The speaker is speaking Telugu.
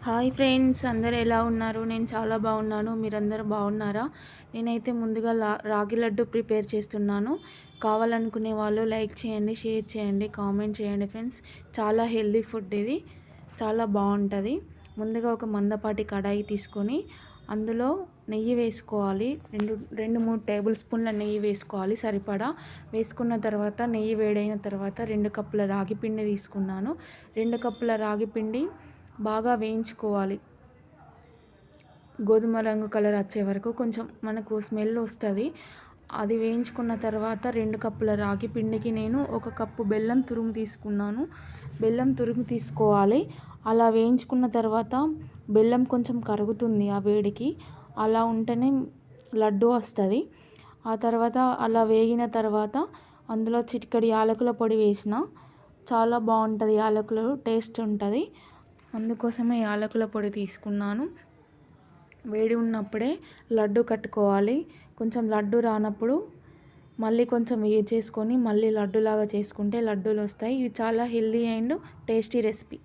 హాయ్ ఫ్రెండ్స్, అందరూ ఎలా ఉన్నారు? నేను చాలా బాగున్నాను. మీరందరూ బాగున్నారా? నేనైతే ముందుగా రాగి లడ్డు ప్రిపేర్ చేస్తున్నాను. కావాలనుకునే వాళ్ళు లైక్ చేయండి, షేర్ చేయండి, కామెంట్ చేయండి ఫ్రెండ్స్. చాలా హెల్దీ ఫుడ్ ఇది, చాలా బాగుంటుంది. ముందుగా ఒక మందపాటి కడాయి తీసుకొని అందులో నెయ్యి వేసుకోవాలి. రెండు మూడు టేబుల్ స్పూన్ల నెయ్యి వేసుకోవాలి సరిపడా. వేసుకున్న తర్వాత నెయ్యి వేడైన తర్వాత 2 కప్పుల రాగి పిండి తీసుకున్నాను. 2 కప్పుల రాగి పిండి బాగా వేయించుకోవాలి. గోధుమ రంగు కలర్ వచ్చే వరకు కొంచెం మనకు స్మెల్ వస్తుంది. అది వేయించుకున్న తర్వాత 2 కప్పుల రాగి పిండికి నేను 1 కప్పు బెల్లం తురుము తీసుకున్నాను. బెల్లం తురుము తీసుకోవాలి. అలా వేయించుకున్న తర్వాత బెల్లం కొంచెం కరుగుతుంది ఆ వేడికి. అలా ఉంటేనే లడ్డు వస్తుంది. ఆ తర్వాత అలా వేగిన తర్వాత అందులో చిటికెడు యాలకుల పొడి వేసిన చాలా బాగుంటుంది. యాలకులు టేస్ట్ ఉంటుంది, అందుకోసమే యాలకుల పొడి తీసుకున్నాను. వేడి ఉన్నప్పుడే లడ్డు కట్టుకోవాలి. కొంచెం లడ్డు రానప్పుడు మళ్ళీ కొంచెం వేడి చేసుకొని మళ్ళీ లడ్డులాగా చేసుకుంటే లడ్డూలు వస్తాయి. ఇవి చాలా హెల్దీ అండ్ టేస్టీ రెసిపీ.